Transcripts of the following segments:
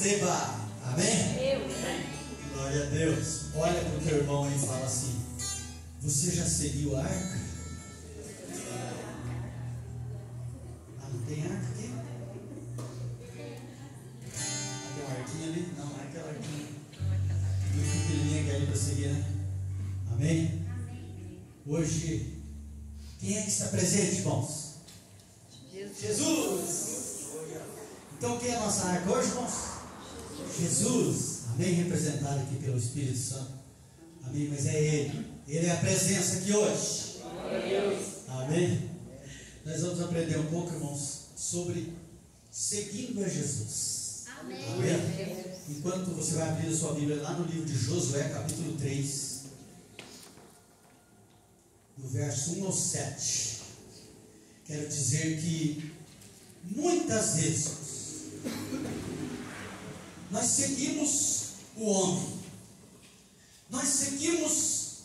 receba. Amém? Glória a Deus. Olha para o teu irmão e fala assim: você já seguiu a arca? Ah, não tem arca aqui? Tem uma arquinha ali? Não, não é aquela arquinha. Muito pequenininha que é ali para seguir, né? Amém? Hoje, quem é que está presente, irmãos? Jesus! Então quem é a nossa arca hoje, irmãos? Jesus, amém, representado aqui pelo Espírito Santo, amém, mas é Ele é a presença aqui hoje, amém. Nós vamos aprender um pouco, irmãos, sobre seguindo a Jesus, amém. Enquanto você vai abrir a sua Bíblia lá no livro de Josué, capítulo 3, do verso 1 ao 7, quero dizer que muitas vezes nós seguimos o homem, nós seguimos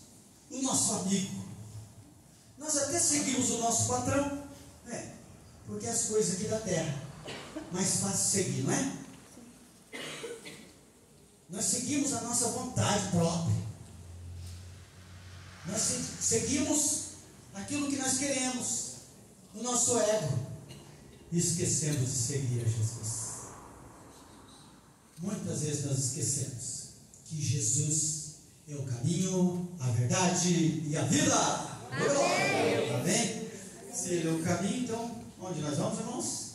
o nosso amigo, nós até seguimos o nosso patrão, porque as coisas aqui da terra mais fácil seguir, não é? Nós seguimos a nossa vontade própria, nós seguimos aquilo que nós queremos, o nosso ego, e esquecemos de seguir a Jesus. Muitas vezes nós esquecemos que Jesus é o caminho, a verdade e a vida. Amém. Amém? Se Ele é o caminho, então onde nós vamos, irmãos?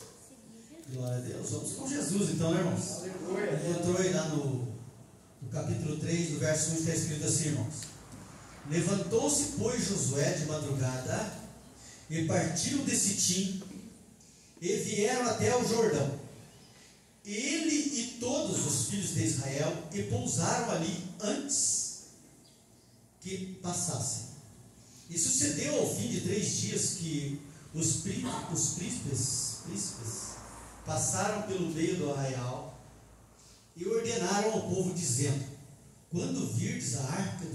Glória a Deus, vamos com Jesus então, né, irmãos? Ele entrou aí lá no capítulo 3, do verso 1, está escrito assim, irmãos: levantou-se, pois, Josué de madrugada e partiu de Sitim e vieram até o Jordão, ele e todos os filhos de Israel, e pousaram ali antes que passassem. E sucedeu ao fim de 3 dias que os príncipes passaram pelo meio do arraial e ordenaram ao povo, dizendo: quando virdes a arca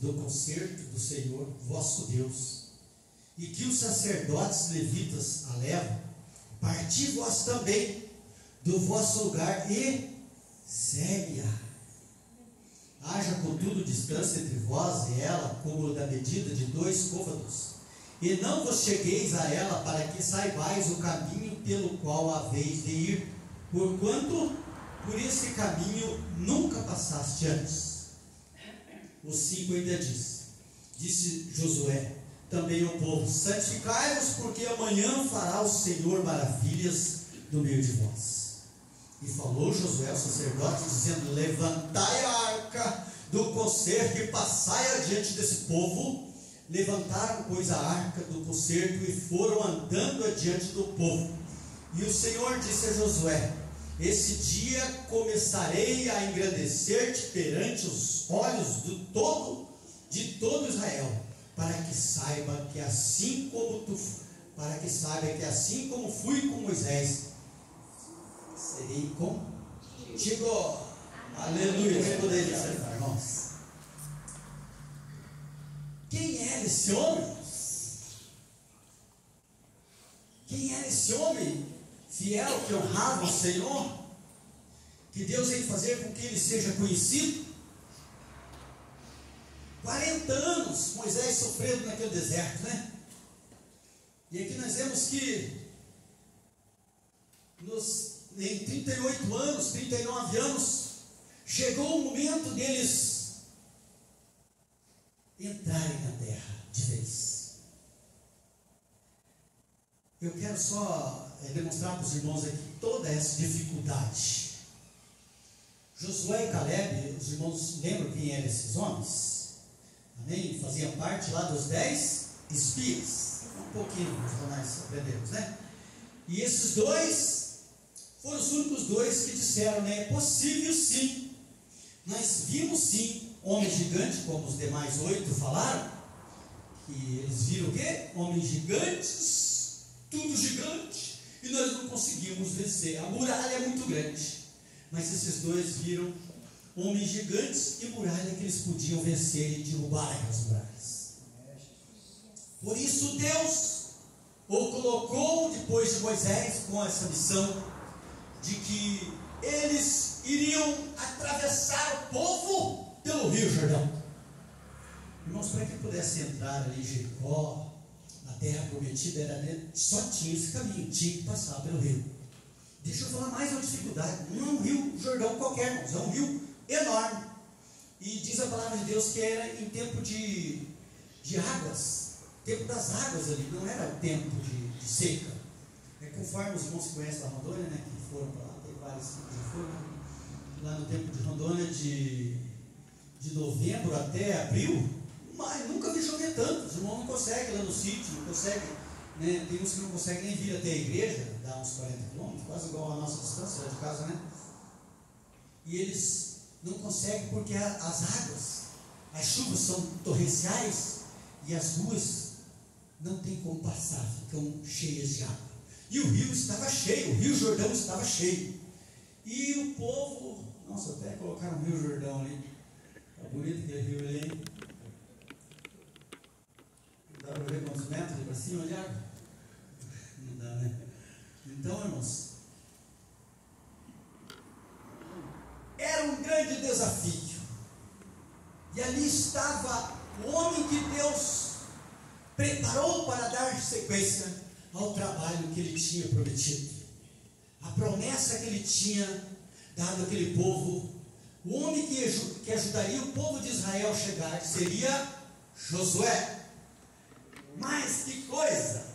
do concerto do Senhor vosso Deus, e que os sacerdotes levitas a levam, parti vós também do vosso lugar e segue-a. Haja contudo distância entre vós e ela, como da medida de 2 côvados, e não vos chegueis a ela, para que saibais o caminho pelo qual haveis de ir, porquanto por esse caminho nunca passaste antes. O 5 ainda disse Josué também ao povo: santificai-vos, porque amanhã fará o Senhor maravilhas no meio de vós. E falou Josué aos sacerdotes, dizendo: levantai a arca do concerto e passai adiante desse povo. Levantaram, pois, a arca do concerto e foram andando adiante do povo. E o Senhor disse a Josué: esse dia começarei a engrandecer-te perante os olhos de todo Israel, para que saiba que assim como fui com Moisés, serei contigo. Aleluia. Quem poderia acertar, irmãos? Quem era esse homem? Quem era esse homem fiel que honrava o Senhor, que Deus ia fazer com que ele seja conhecido? 40 anos Moisés sofrendo naquele deserto, né? E aqui nós vemos que em 38 anos, 39 anos, chegou o momento deles entrarem na terra de vez. Eu quero só demonstrar para os irmãos aqui toda essa dificuldade. Josué e Caleb, os irmãos lembram quem eram esses homens? Amém? Faziam parte lá dos 10 espias. Um pouquinho, nós aprendemos, né? E esses dois foram os únicos dois que disseram, né? É possível sim. Nós vimos sim homens gigantes, como os demais 8 falaram. Que eles viram o quê? Homens gigantes, tudo gigante, e nós não conseguimos vencer. A muralha é muito grande. Mas esses dois viram homens gigantes e muralha que eles podiam vencer e derrubar as muralhas. Por isso Deus o colocou depois de Moisés com essa missão de que eles iriam iriam atravessar o povo pelo Rio Jordão. Irmãos, para que pudesse entrar ali em Jericó, na terra prometida, só tinha esse caminho, tinha que passar pelo rio. Deixa eu falar mais uma dificuldade. Não é um rio Jordão qualquer, irmãos, é um rio enorme. E diz a palavra de Deus que era em tempo de águas, tempo das águas ali, não era tempo de seca. Conforme os irmãos que conhecem a Rondônia, né, que foram para lá, tem vários que já foram, lá no tempo de Rondônia, de novembro até abril, mas nunca vi chover tanto. Os irmãos não conseguem lá no sítio, não conseguem, né, tem uns que não conseguem nem vir até a igreja, dá uns 40 quilômetros, quase igual a nossa distância lá de casa, né? E eles não conseguem porque as águas, as chuvas são torrenciais e as ruas não tem como passar, ficam cheias de água. E o rio estava cheio, o Rio Jordão estava cheio. E o povo, nossa, até colocaram o Rio Jordão ali. Tá bonito aquele rio ali, hein? Dá para ver quantos metros para cima de água? Não dá, né? Então, irmãos, era um grande desafio. E ali estava o homem que Deus preparou para dar sequência ao trabalho que ele tinha prometido, a promessa que ele tinha dado àquele povo. O homem que ajudaria o povo de Israel a chegar seria Josué. Mas que coisa!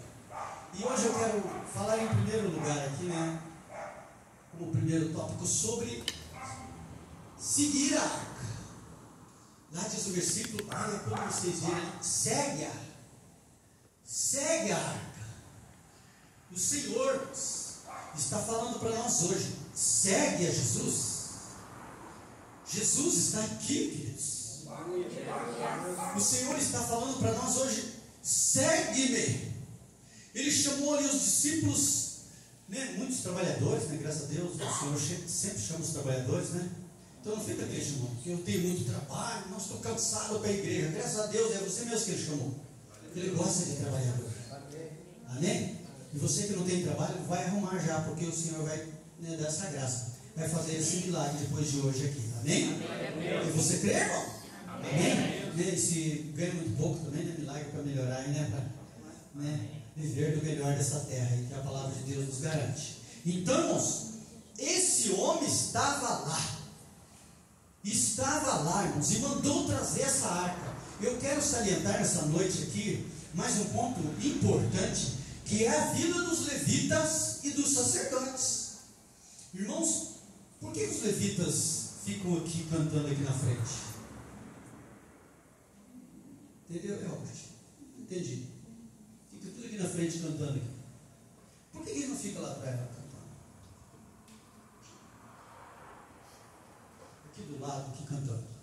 E hoje eu quero falar em primeiro lugar aqui, né, como primeiro tópico, sobre seguir a arca. Lá diz o versículo, olha, quando vocês virem, segue a arca. O Senhor está falando para nós hoje, segue a Jesus. Jesus está aqui, queridos. O Senhor está falando para nós hoje, segue-me. Ele chamou ali os discípulos, né, muitos trabalhadores, né, graças a Deus, o Senhor sempre chama os trabalhadores, né? Então não fica triste, irmão, porque eu tenho muito trabalho, não estou cansado para a igreja. Graças a Deus, é você mesmo que Ele chamou. Ele gosta de trabalhador. Amém? E você que não tem trabalho, vai arrumar já, porque o Senhor vai, né, dar essa graça. Vai fazer esse milagre depois de hoje aqui. Amém? E você crê, irmão? Amém? E se ganha muito pouco também, né? Milagre para melhorar, né? Para, né, viver do melhor dessa terra, que a palavra de Deus nos garante. Então, irmãos, esse homem estava lá, irmãos, e mandou trazer essa arca. Eu quero salientar nessa noite aqui mais um ponto importante, que é a vida dos levitas e dos sacerdotes. Irmãos, por que os levitas ficam aqui cantando aqui na frente? Entendeu? Entendi. Fica tudo aqui na frente cantando aqui. Por que ele não fica lá atrás cantando? Aqui do lado, aqui cantando.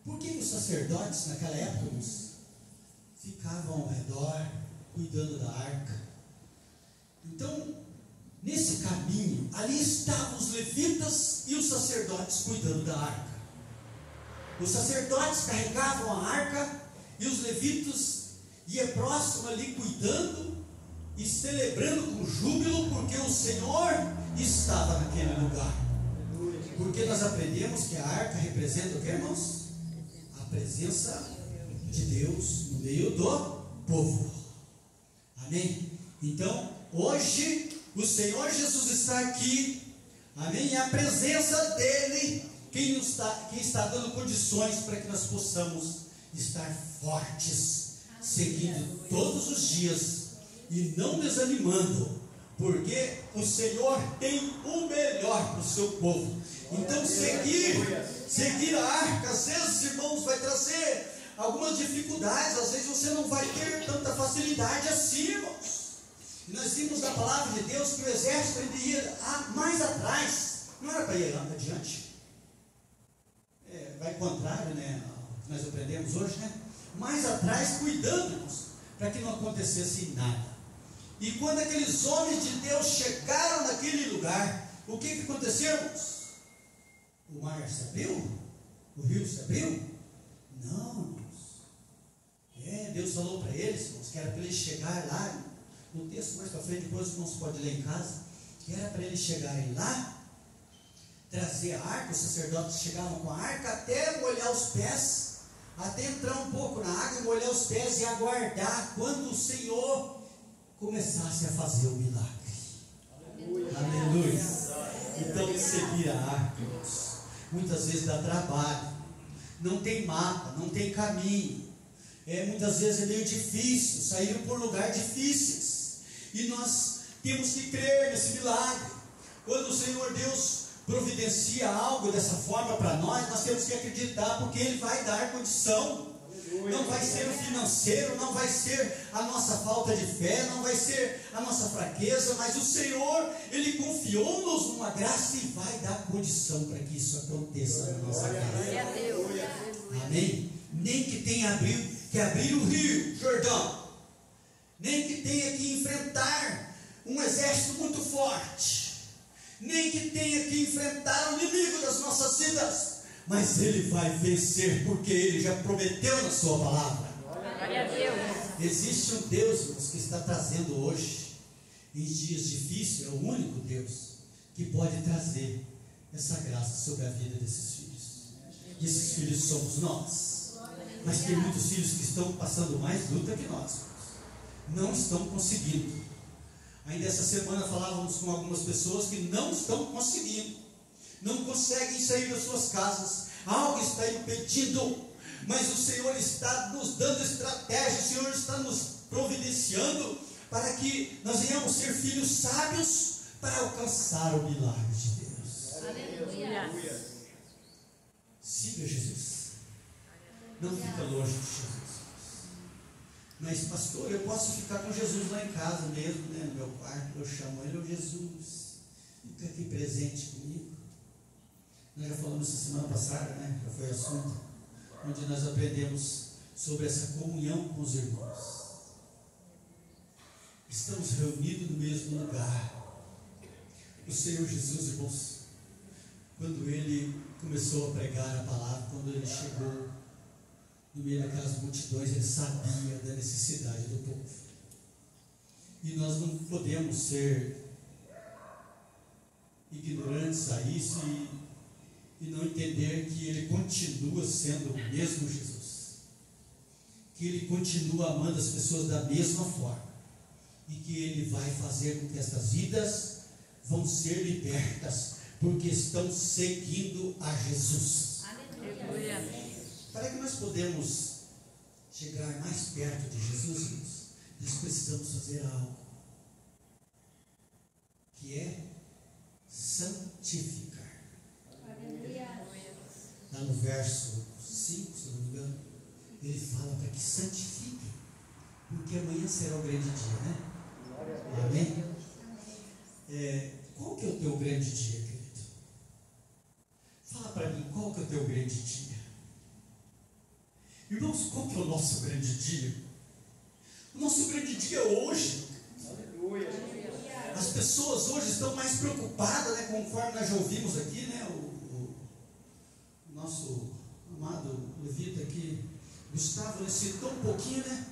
Por que os sacerdotes naquela época ficavam ao redor, cuidando da arca? Então, nesse caminho, ali estavam os levitas e os sacerdotes cuidando da arca. Os sacerdotes carregavam a arca e os levitas iam próximo ali cuidando e celebrando com júbilo, porque o Senhor estava naquele lugar. Porque nós aprendemos que a arca representa o que, irmãos? A presença de Deus no meio do povo. Amém? Então, hoje o Senhor Jesus está aqui, amém? E a presença dEle, quem está dando condições para que nós possamos estar fortes, seguindo todos os dias e não desanimando, porque o Senhor tem o melhor para o seu povo. Então, seguir a arca, às vezes, irmãos, vai trazer algumas dificuldades, às vezes você não vai ter tanta facilidade assim, irmãos. E nós vimos na palavra de Deus que o exército ele ia mais atrás, não era para ir adiante. Vai contrário, né, ao que nós aprendemos hoje, né? Mais atrás, cuidando-nos, para que não acontecesse nada. E quando aqueles homens de Deus chegaram naquele lugar, o que aconteceu, irmãos? O mar se abriu? O rio se abriu? Não, irmãos. Deus falou para eles, irmãos, que era para eles chegarem lá. No texto mais para frente, depois os irmãos podem ler em casa, que era para eles chegarem lá trazer a arca, os sacerdotes chegavam com a arca até molhar os pés, até entrar um pouco na água, molhar os pés e aguardar quando o Senhor começasse a fazer o milagre. Aleluia. Então seguir a arca, muitas vezes dá trabalho, não tem mapa, não tem caminho, muitas vezes é meio difícil, saíram por lugares difíceis, e nós temos que crer nesse milagre. Quando o Senhor Deus providencia algo dessa forma para nós temos que acreditar, porque Ele vai dar condição. Não vai ser o financeiro, não vai ser a nossa falta de fé, não vai ser a nossa fraqueza, mas o Senhor, Ele confiou-nos uma graça e vai dar condição para que isso aconteça na nossa vida. Amém? Nem que tenha que abrir o rio Jordão, nem que tenha que enfrentar um exército muito forte, nem que tenha que enfrentar o inimigo das nossas vidas, mas Ele vai vencer, porque Ele já prometeu na sua palavra. Glória a Deus. Existe um Deus, irmãos, que está trazendo hoje, em dias difíceis, é o único Deus que pode trazer essa graça sobre a vida desses filhos. E esses filhos somos nós. Mas tem muitos filhos que estão passando mais luta que nós, não estão conseguindo. Ainda essa semana falávamos com algumas pessoas que não estão conseguindo, não conseguem sair das suas casas, algo está impedindo, mas o Senhor está nos dando estratégia, o Senhor está nos providenciando para que nós venhamos ser filhos sábios para alcançar o milagre de Deus. Aleluia. Siga Jesus, não fica longe de Jesus. Mas pastor, eu posso ficar com Jesus lá em casa mesmo, né? No meu quarto, eu chamo Ele, Jesus, fica aqui presente comigo. Nós já falamos essa semana passada, né? Já foi assunto, onde nós aprendemos sobre essa comunhão com os irmãos. Estamos reunidos no mesmo lugar. O Senhor Jesus, irmãos, quando Ele começou a pregar a palavra, quando Ele chegou no meio daquelas multidões, Ele sabia da necessidade do povo. E nós não podemos ser ignorantes a isso e não entender que Ele continua sendo o mesmo Jesus, que Ele continua amando as pessoas da mesma forma, e que Ele vai fazer com que essas vidas vão ser libertas, porque estão seguindo a Jesus. Aleluia. Para que nós podemos chegar mais perto de Jesus, nós precisamos fazer algo, que é santificar. Lá no verso 5, se não me engano, ele fala para que santifiquem, porque amanhã será o grande dia, né? Amém? Qual que é o teu grande dia, querido? Fala para mim, qual que é o teu grande dia? Irmãos, qual que é o nosso grande dia? O nosso grande dia é hoje. As pessoas hoje estão mais preocupadas, né, conforme nós já ouvimos aqui, né, o nosso amado levita aqui, Gustavo, ele citou um pouquinho, né,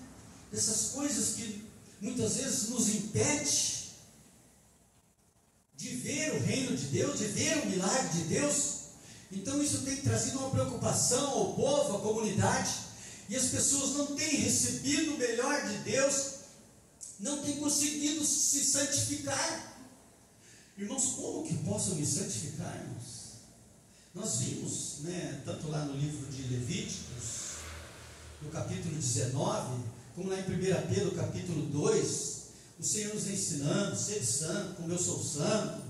dessas coisas que muitas vezes nos impede de ver o reino de Deus, de ver o milagre de Deus. Então isso tem trazido uma preocupação ao povo, à comunidade, e as pessoas não têm recebido o melhor de Deus, não têm conseguido se santificar. Irmãos, como que possam me santificar, irmãos? Nós vimos, né, tanto lá no livro de Levíticos, no capítulo 19, como lá em 1 Pedro, capítulo 2, o Senhor nos ensinando, ser santo, como eu sou santo.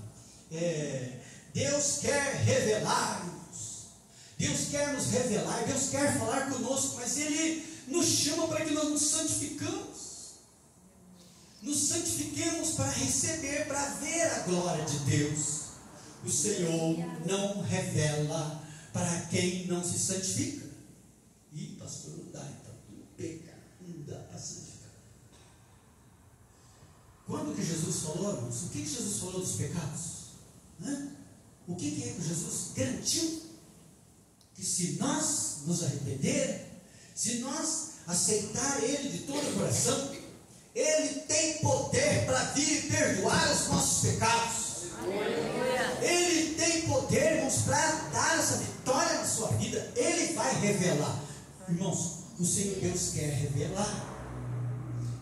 Deus quer revelar-nos, Deus quer nos revelar, Deus quer falar conosco, mas Ele nos chama para que nós nos santifiquemos para receber, para ver a glória de Deus. O Senhor não revela para quem não se santifica. E pastor, não dá, então tu peca, não dá para santificar. Quando que Jesus falou, irmãos? O que Jesus falou dos pecados? O que é que Jesus garantiu? Que se nós nos arrepender, se nós aceitar Ele de todo o coração, Ele tem poder para vir e perdoar os nossos pecados. Aleluia. Ele tem poder, irmãos, para dar essa vitória na sua vida, Ele vai revelar. Irmãos, o Senhor Deus quer revelar.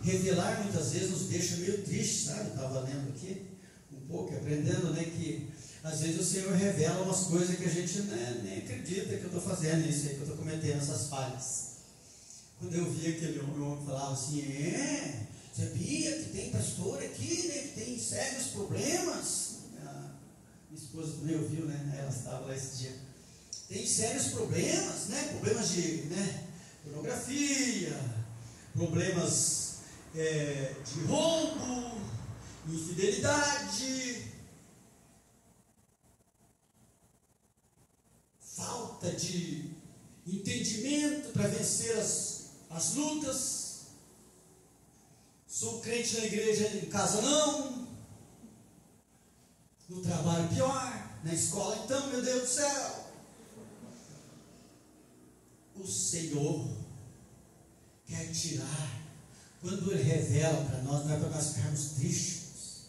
Revelar muitas vezes nos deixa meio triste, sabe? Eu estava lendo aqui um pouco, aprendendo, né, que às vezes o Senhor revela umas coisas que a gente, né, nem acredita que eu estou fazendo isso aí, que eu estou cometendo essas falhas. Quando eu vi aquele homem falava assim, sabia que tem pastor aqui, né, que tem sérios problemas? Minha esposa também ouviu, né? Ela estava lá esse dia. Tem sérios problemas, né? Problemas de, né, pornografia, problemas de roubo, infidelidade, falta de entendimento para vencer as lutas. Sou crente na igreja, em casa não. No trabalho pior, na escola então, meu Deus do céu. O Senhor quer tirar. Quando Ele revela para nós, não é para nós ficarmos tristes,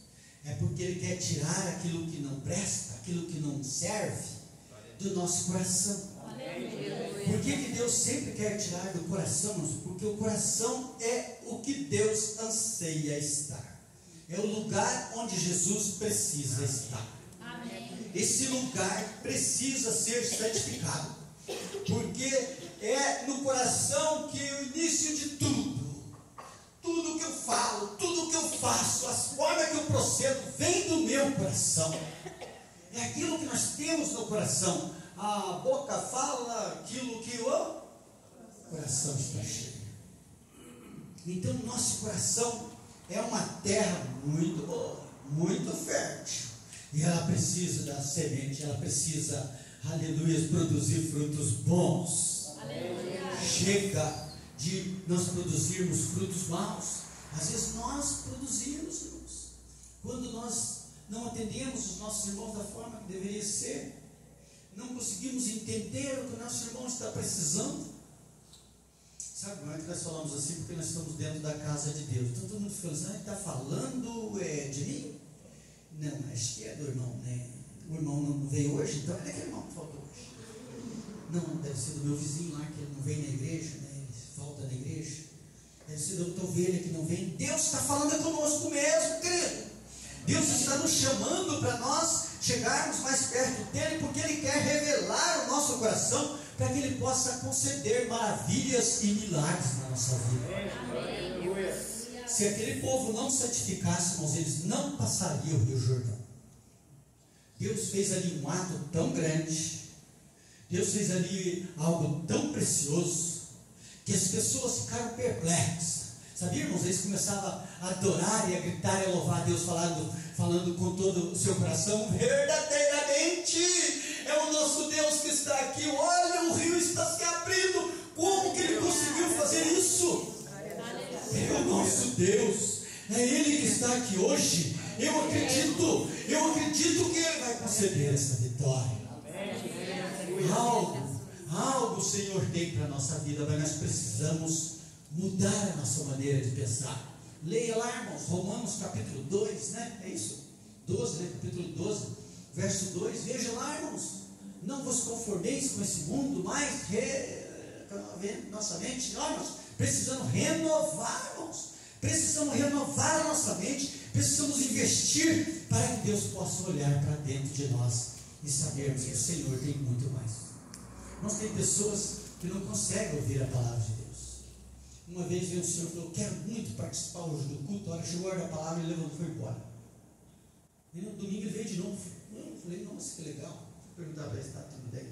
é porque Ele quer tirar aquilo que não presta, aquilo que não serve do nosso coração. Por que Deus sempre quer tirar do coração? Porque o coração é o que Deus anseia estar. É o lugar onde Jesus precisa estar. Esse lugar precisa ser santificado, porque é no coração que é o início de tudo. Tudo que eu falo, tudo que eu faço, as formas que eu procedo, vem do meu coração. É aquilo que nós temos no coração. A boca fala aquilo que o coração está cheio. Então, nosso coração é uma terra muito boa, muito fértil. E ela precisa da semente, ela precisa, aleluia, produzir frutos bons. Aleluia. Chega de nós produzirmos frutos maus. Às vezes nós produzimos, irmãos, quando nós não atendemos os nossos irmãos da forma que deveria ser, não conseguimos entender o que o nosso irmão está precisando. Sabe, não é que nós falamos assim porque nós estamos dentro da casa de Deus. Então todo mundo fica assim, está falando de mim? Não, acho que é do irmão, né? O irmão não veio hoje, então é daquele irmão que faltou hoje. Não, deve ser do meu vizinho lá, que ele não vem na igreja, né? Ele falta na igreja. Deve ser da outra ovelha que não vem. Deus está falando conosco mesmo, querido. Deus está nos chamando para nós chegarmos mais perto dele, porque Ele quer revelar o nosso coração, para que Ele possa conceder maravilhas e milagres na nossa vida. Se aquele povo não santificasse, irmãos, eles não passariam o Rio Jordão. Deus fez ali um ato tão grande, Deus fez ali algo tão precioso, que as pessoas ficaram perplexas. Sabia, irmãos? Eles começavam a adorar e a gritar e a louvar a Deus, falando com todo o seu coração: verdadeiramente é o nosso Deus que está aqui. Olha, o rio está se abrindo. Como que Ele conseguiu fazer isso? É o nosso Deus, é Ele que está aqui hoje. Eu acredito que Ele vai conceder essa vitória. Algo o Senhor tem para a nossa vida, mas nós precisamos mudar a nossa maneira de pensar. Leia lá, irmãos, Romanos capítulo 2, né? É isso? 12, né? Capítulo 12, verso 2. Veja lá, irmãos. Não vos conformeis com esse mundo, mas nossa mente. Olha, irmãos, precisamos renovar, irmãos. Precisamos renovar a nossa mente. Precisamos investir para que Deus possa olhar para dentro de nós e sabermos que o Senhor tem muito mais. Nós tem pessoas que não conseguem ouvir a palavra de Deus. Uma vez veio o Senhor e falou: quero muito participar hoje do culto. A hora que chegou a hora da palavra, ele levantou e foi embora. E no domingo ele veio de novo. Eu falei: nossa, que legal. Fui perguntar para ele: está tudo bem?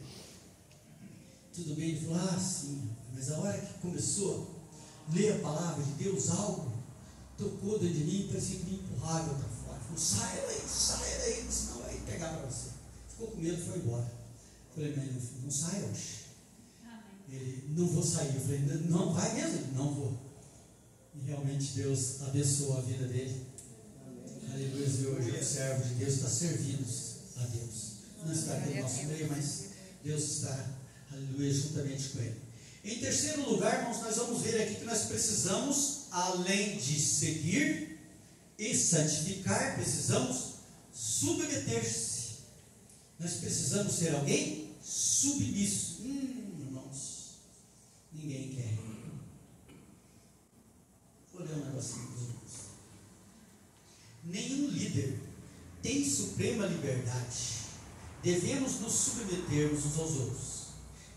Tudo bem? Ele falou: sim. Mas a hora que começou a ler a palavra de Deus, algo tocou dentro de mim, parecia que me empurrava para fora. Falou: saia daí, senão vai pegar para você. Ficou com medo e foi embora. Eu falei: mas não sai hoje. Ele: não vou sair. Eu falei: não vai mesmo? Ele: não vou. E realmente Deus abençoou a vida dele. Aleluia. E hoje o servo de Deus está servindo a Deus. Não está aqui no nosso meio, mas Deus está, aleluia, juntamente com ele. Em terceiro lugar, irmãos, nós vamos ver aqui que nós precisamos, além de seguir e santificar, precisamos submeter-se. Nós precisamos ser alguém submisso. Irmãos, ninguém quer. Vou ler um negocinho para os irmãos. Nenhum líder tem suprema liberdade. Devemos nos submetermos uns aos outros.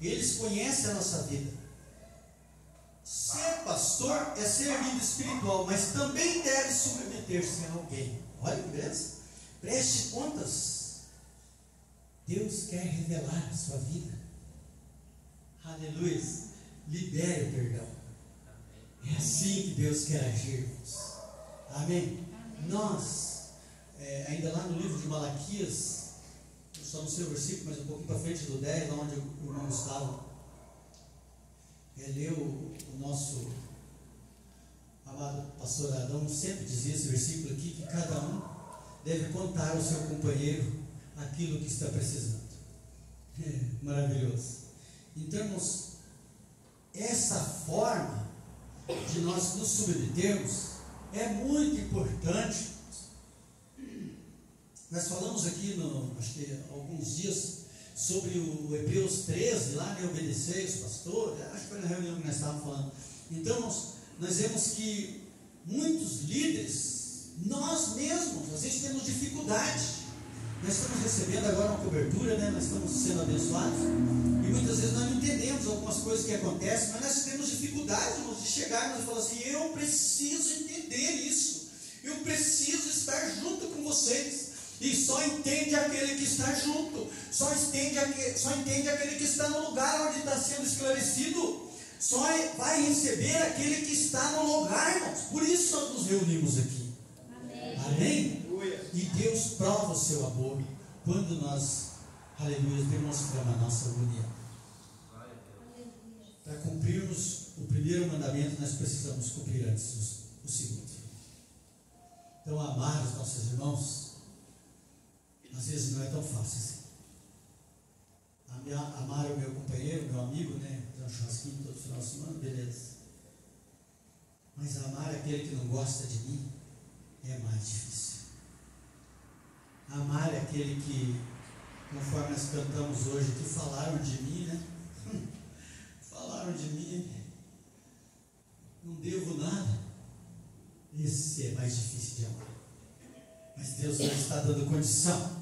Eles conhecem a nossa vida. Ser pastor é ser líder espiritual, mas também deve submeter-se a alguém. Olha que beleza. Preste contas. Deus quer revelar a sua vida. Aleluia. Libere o perdão. É assim que Deus quer agir, irmãos. Amém? Nós, ainda lá no livro de Malaquias, só no seu versículo, mas um pouquinho para frente do 10, onde o irmão Gustavo leu o nosso amado pastor Adão, sempre dizia esse versículo aqui, que cada um deve contar ao seu companheiro aquilo que está precisando. Maravilhoso. Então, irmãos, essa forma de nós nos submetermos é muito importante. Nós falamos aqui, acho que há alguns dias, sobre o Hebreus 13, lá, né, obedecer os pastores, acho que foi na reunião que nós estávamos falando. Então, nós vemos que muitos líderes, nós mesmos, às vezes temos dificuldade. Nós estamos recebendo agora uma cobertura, né? Nós estamos sendo abençoados, e muitas vezes nós não entendemos algumas coisas que acontecem, mas nós temos dificuldade, irmãos, de chegar e falar assim: eu preciso entender isso, eu preciso estar junto com vocês. E só entende aquele que está junto, só entende aquele que está no lugar onde está sendo esclarecido, só vai receber aquele que está no lugar, irmãos. Por isso nós nos reunimos aqui. Amém? Amém? E Deus prova o seu amor quando nós, aleluia, demonstramos a nossa união. Para cumprirmos o primeiro mandamento, nós precisamos cumprir antes o segundo. Então, amar os nossos irmãos, às vezes não é tão fácil assim. Amar o meu companheiro, meu amigo, né? Fazer um churrasquinho todo final de semana, beleza. Mas amar aquele que não gosta de mim é mais difícil. Amar aquele que, conforme nós cantamos hoje, que falaram de mim, né? Falaram de mim, não devo nada. Esse é mais difícil de amar. Mas Deus não está dando condição.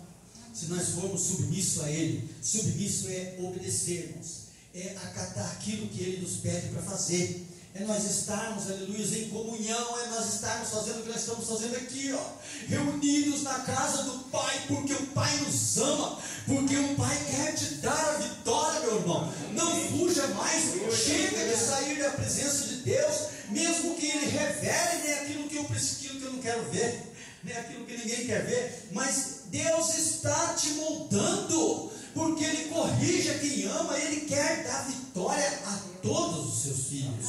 Se nós formos submissos a Ele, submisso é obedecermos, é acatar aquilo que Ele nos pede para fazer, é nós estarmos, aleluia, em comunhão, é nós estarmos fazendo o que nós estamos fazendo aqui, ó, reunidos na casa do Pai, porque o Pai nos ama, porque o Pai quer te dar a vitória, meu irmão. Não fuja mais, chega de sair da presença de Deus, mesmo que Ele revele, né, aquilo que eu não quero ver, né, aquilo que ninguém quer ver, mas Deus está te moldando, porque Ele corrige a quem ama, Ele quer dar vitória a todos os seus filhos.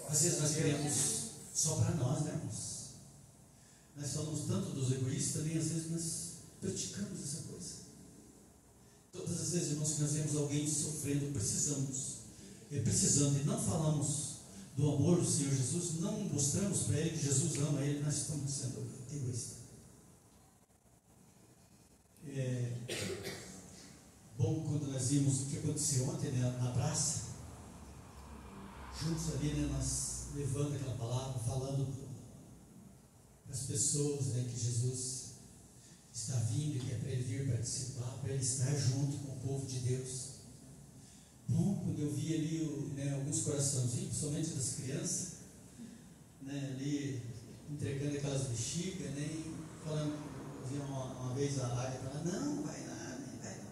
Às vezes nós queremos só para nós, né, irmãos? Nós falamos tanto dos egoístas, nem às vezes nós praticamos essa coisa. Todas as vezes, irmãos, que nós vemos alguém sofrendo, precisando, e não falamos do amor do Senhor Jesus, não mostramos para Ele que Jesus ama Ele, nós estamos sendo egoístas. Bom, quando nós vimos o que aconteceu ontem, né, na praça, juntos ali, né, nós levando aquela palavra, falando para as pessoas, né, que Jesus está vindo e que é para Ele vir participar, para Ele estar junto com o povo de Deus. Bom, quando eu vi ali, né, alguns coraçãozinhos, principalmente das crianças, né, ali entregando aquelas bexigas, né, e falando, eu vi uma vez a Águia falar: não vai lá, nem vai lá.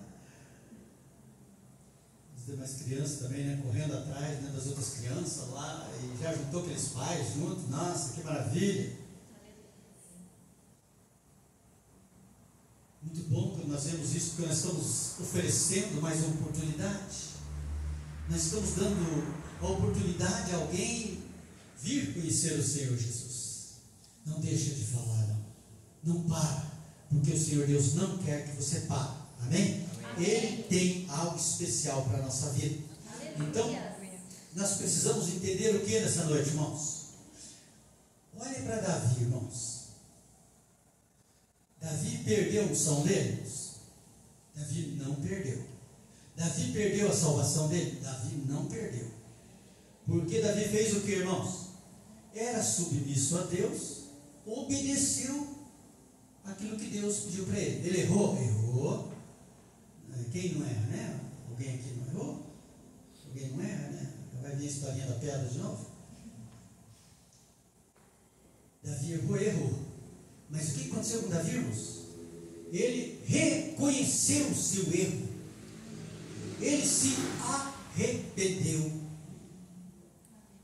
As demais crianças também, né, correndo atrás, né, das outras crianças lá, e já juntou aqueles pais juntos. Nossa, que maravilha! Muito bom quando nós vemos isso, porque nós estamos oferecendo mais uma oportunidade. Nós estamos dando a oportunidade a alguém vir conhecer o Senhor Jesus. Não deixa de falar, não. Não para, porque o Senhor Deus não quer que você pare. Amém? Amém. Ele tem algo especial para a nossa vida. Aleluia. Então, nós precisamos entender o que nessa noite, irmãos? Olhe para Davi, irmãos. Davi perdeu a unção dele? Davi não perdeu. Davi perdeu a salvação dele? Davi não perdeu. Porque Davi fez o que, irmãos? Era submisso a Deus, obedeceu aquilo que Deus pediu para ele. Ele errou? Errou. Quem não erra, né? Alguém aqui não errou? Alguém não erra, né? Vai ver a historinha da pedra de novo? Davi errou, errou. Mas o que aconteceu com Davi, irmãos? Ele reconheceu o seu erro. Ele se arrependeu.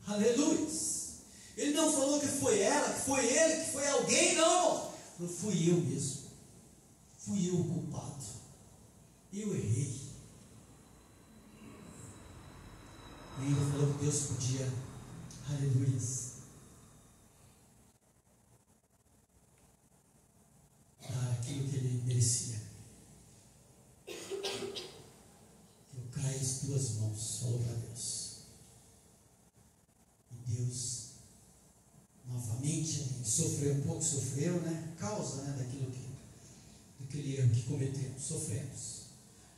Aleluia. Ele não falou que foi ela, que foi ele, que foi alguém, não. Falou, fui eu mesmo. Fui eu o culpado. Eu errei. E ainda falou que Deus podia, aleluia, dar aquilo que ele merecia. Eu caio em tuas mãos, falou para Deus. E Deus, novamente, ele sofreu um pouco, sofreu, né? Causa, né, daquele erro que cometemos, sofremos.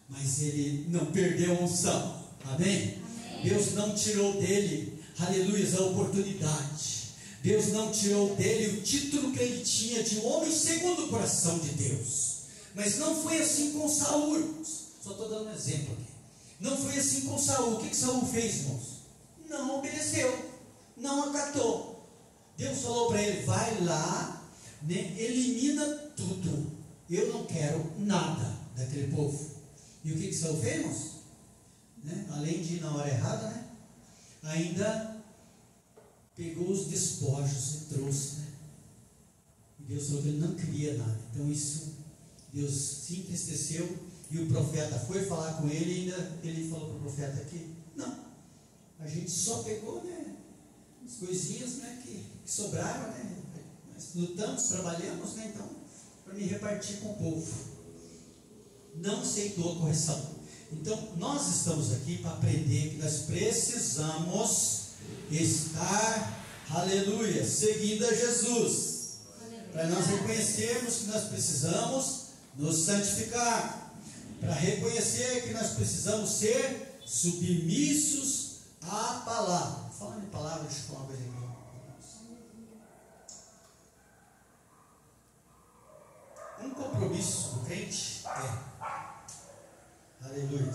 Mas ele não perdeu a unção. Amém? Deus não tirou dele, aleluia, a oportunidade. Deus não tirou dele o título que ele tinha de homem segundo o coração de Deus. Mas não foi assim com Saul. Só estou dando um exemplo aqui. Não foi assim com Saul. O que Saul fez, irmãos? Não obedeceu, não acatou. Deus falou para ele, vai lá, né, elimina tudo. Eu não quero nada daquele povo. E o que Saul fez, irmãos? Né? Além de ir na hora errada, né? Ainda pegou os despojos e trouxe, né? E Deus falou que ele não queria nada. Então isso, Deus se entristeceu. E o profeta foi falar com ele. E ainda ele falou para o profeta que não, a gente só pegou, né, as coisinhas, né, que sobraram, né? Nós lutamos, trabalhamos, né? Então, para me repartir com o povo. Não aceitou a correção. Então, nós estamos aqui para aprender que nós precisamos estar, aleluia, seguindo a Jesus. Para nós reconhecermos que nós precisamos nos santificar. Para reconhecer que nós precisamos ser submissos à palavra. Falando em palavra, deixa eu falar uma coisa aqui. Um compromisso do crente aleluia,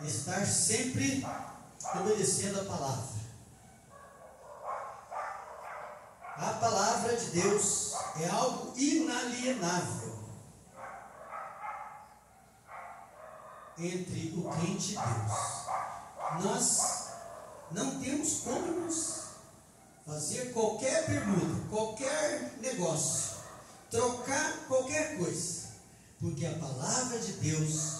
estar sempre obedecendo a palavra. A palavra de Deus é algo inalienável entre o crente e Deus. Nós não temos como nos fazer qualquer permuta, qualquer negócio, trocar qualquer coisa, porque a palavra de Deus,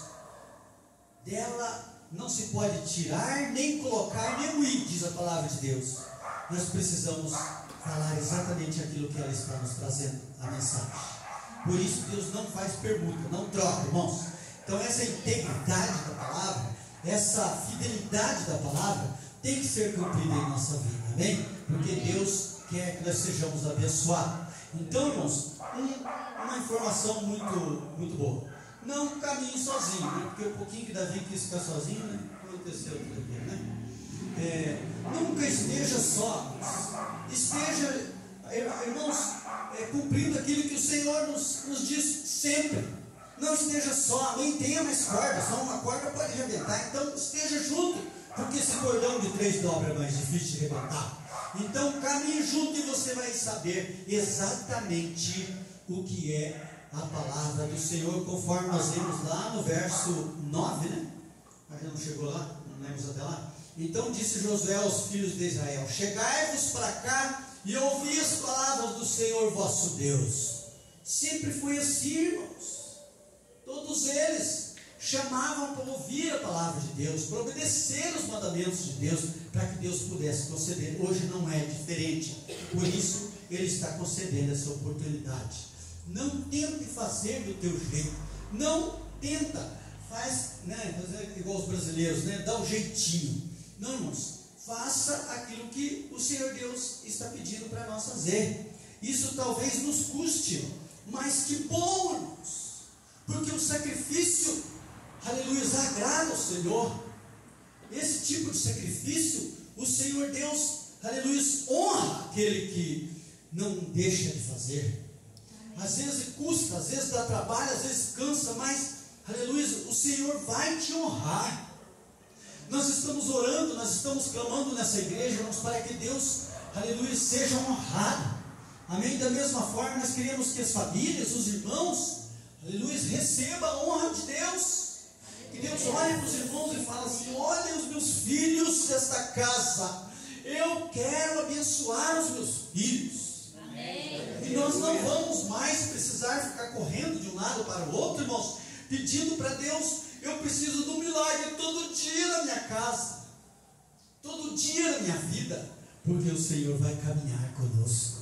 dela não se pode tirar, nem colocar, nem ruir, diz a palavra de Deus. Nós precisamos falar exatamente aquilo que ela está nos trazendo, a mensagem. Por isso Deus não faz permuta, não troca, irmãos. Então essa integridade da palavra, essa fidelidade da palavra, tem que ser cumprida em nossa vida, amém? Porque Deus quer que nós sejamos abençoados. Então, irmãos, uma informação muito boa. Não caminhe sozinho, né? Porque o pouquinho que Davi quis ficar sozinho, né? Aconteceu tudo aqui, né? Nunca esteja só. Esteja, irmãos, cumprindo aquilo que o Senhor nos diz sempre. Não esteja só, nem tenha mais corda, só uma corda pode arrebentar. Então esteja junto, porque esse cordão de 3 dobras é mais difícil de arrebentar. Então caminhe junto e você vai saber exatamente o que é a palavra do Senhor, conforme nós vemos lá no verso 9, né? A gente não chegou lá, não lemos até lá. Então disse Josué aos filhos de Israel: chegai-vos para cá e ouvi as palavras do Senhor vosso Deus. Sempre foi assim, irmãos. Todos eles chamavam para ouvir a palavra de Deus, para obedecer os mandamentos de Deus, para que Deus pudesse conceder. Hoje não é diferente. Por isso Ele está concedendo essa oportunidade. Não tente fazer do teu jeito. Não tenta. Faz, né, igual os brasileiros, né, dá um jeitinho. Não, irmãos. Faça aquilo que o Senhor Deus está pedindo para nós fazer. Isso talvez nos custe Mas que bom, irmãos, porque o sacrifício, aleluia, agrada ao Senhor. Esse tipo de sacrifício, o Senhor Deus, aleluia, honra aquele que não deixa de fazer. Às vezes custa, às vezes dá trabalho, às vezes cansa, mas, aleluia, o Senhor vai te honrar. Nós estamos orando, nós estamos clamando nessa igreja, irmãos, para que Deus, aleluia, seja honrado. Amém? Da mesma forma, nós queremos que as famílias, os irmãos, aleluia, recebam a honra de Deus. Que Deus olhe para os irmãos e fale assim: olhem os meus filhos desta casa, eu quero abençoar os meus filhos. Amém. E nós não vamos mais precisar ficar correndo de um lado para o outro, irmãos, pedindo para Deus: eu preciso de um milagre todo dia na minha casa, todo dia na minha vida, porque o Senhor vai caminhar conosco,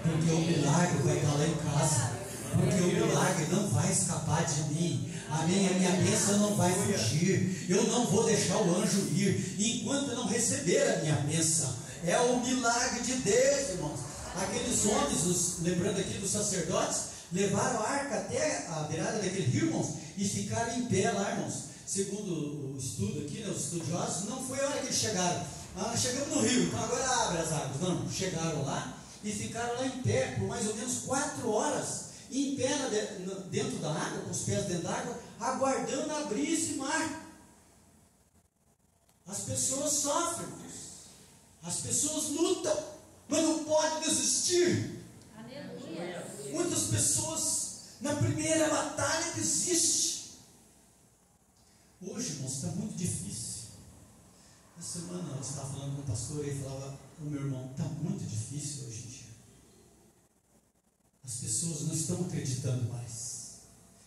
porque o milagre vai estar lá em casa, porque o milagre não vai escapar de mim. Amém? A minha bênção não vai fugir. Eu não vou deixar o anjo ir enquanto eu não receber a minha bênção. É o milagre de Deus, irmãos. Aqueles homens, lembrando aqui dos sacerdotes, levaram a arca até a beirada daquele rio, irmãos, e ficaram em pé lá, irmãos. Segundo o estudo aqui, né, os estudiosos, não foi a hora que eles chegaram. Chegamos no rio, então agora abre as águas. Não, chegaram lá e ficaram lá em pé por mais ou menos 4 horas. Em pé dentro da água, com os pés dentro da água, aguardando abrir esse mar. As pessoas sofrem, as pessoas lutam, mas não podem desistir. Aleluia. Muitas pessoas na primeira batalha desistem. Hoje, irmãos, está muito difícil. Essa semana eu estava falando com um pastor e ele falava: o meu irmão, está muito difícil hoje em dia. As pessoas não estão acreditando mais.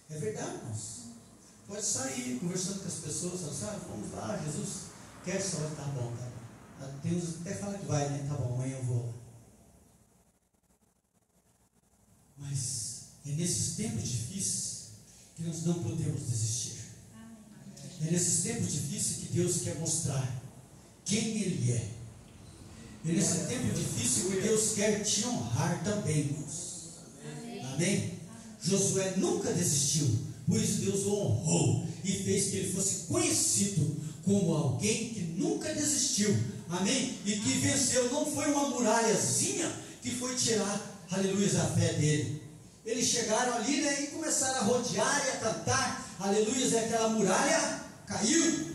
É verdade, irmãos. Pode sair conversando com as pessoas, sabe? Vamos lá, Jesus quer salvar. Tá bom, tá bom. Tem uns que até falam que vai, né? Tá bom, amanhã eu vou lá. Mas é nesses tempos difíceis que nós não podemos desistir. É nesses tempos difíceis que Deus quer mostrar quem Ele é. É nesse tempo difícil que Deus quer te honrar também, irmãos. Amém? Josué nunca desistiu, por isso Deus o honrou e fez que ele fosse conhecido como alguém que nunca desistiu. Amém? E que venceu. Não foi uma muralhazinha que foi tirar, aleluia, a fé dele. Eles chegaram ali, né, e começaram a rodear e a cantar, aleluia, e aquela muralha caiu.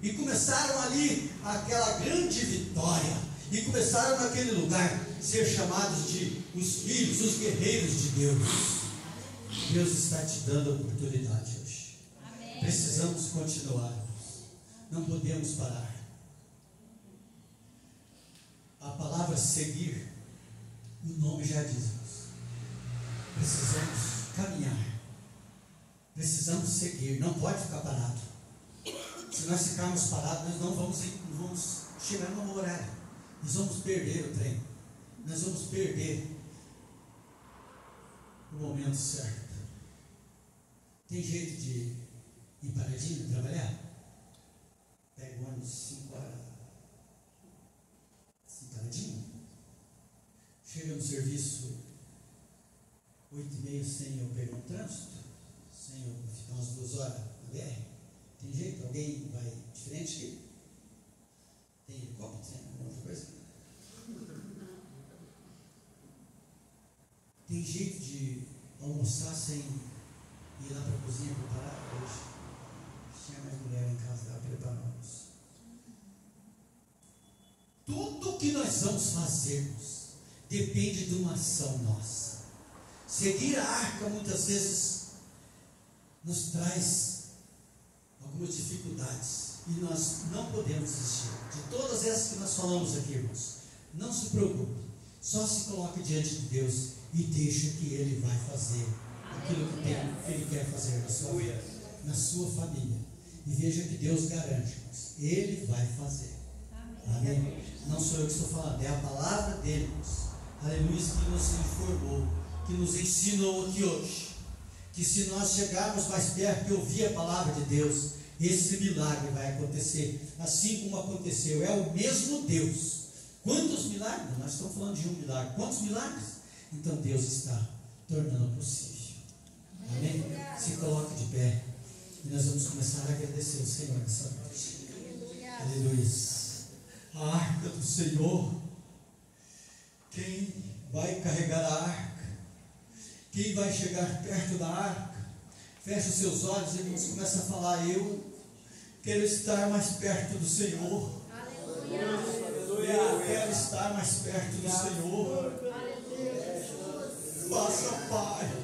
E começaram ali aquela grande vitória. E começaram naquele lugar ser chamados de os filhos, os guerreiros de Deus. Deus está te dando a oportunidade hoje. Amém. Precisamos continuar. Não podemos parar. A palavra seguir, o nome já diz. Precisamos caminhar. Precisamos seguir. Não pode ficar parado. Se nós ficarmos parados, nós não vamos chegar no horário. Nós vamos perder o trem. Nós vamos perder o momento certo. Tem jeito de ir paradinho, trabalhar? Pega o ônibus 5 horas, assim, paradinho. Chega no serviço 8h30 sem eu pegar um trânsito, sem eu ficar umas 2 horas na BR. Tem jeito? Alguém vai diferente aqui? Tem helicóptero? Tem alguma outra coisa? Tem jeito de almoçar sem ir lá para a cozinha preparar? Hoje tinha mais mulher em casa, estava preparando almoço. Tudo que nós vamos fazermos depende de uma ação nossa. Seguir a arca muitas vezes nos traz algumas dificuldades e nós não podemos desistir. De todas essas que nós falamos aqui, irmãos, não se preocupe, só se coloque diante de Deus e deixa que Ele vai fazer aquilo que Ele quer fazer na sua vida, na sua família. E veja que Deus garante, irmãos, Ele vai fazer. Amém? Não sou eu que estou falando, é a palavra dele, irmãos. Aleluia, que nos informou, que nos ensinou aqui hoje. Que se nós chegarmos mais perto de ouvir a palavra de Deus, esse milagre vai acontecer, assim como aconteceu. É o mesmo Deus. Quantos milagres? Nós estamos falando de um milagre. Quantos milagres? Então Deus está tornando possível. Amém? Se coloque de pé e nós vamos começar a agradecer o Senhor nessa noite. Aleluia. A arca do Senhor. Quem vai carregar a arca? Quem vai chegar perto da arca? Feche os seus olhos e nos começa a falar: eu quero estar mais perto do Senhor. Eu quero estar mais perto do Senhor. Faça, Pai.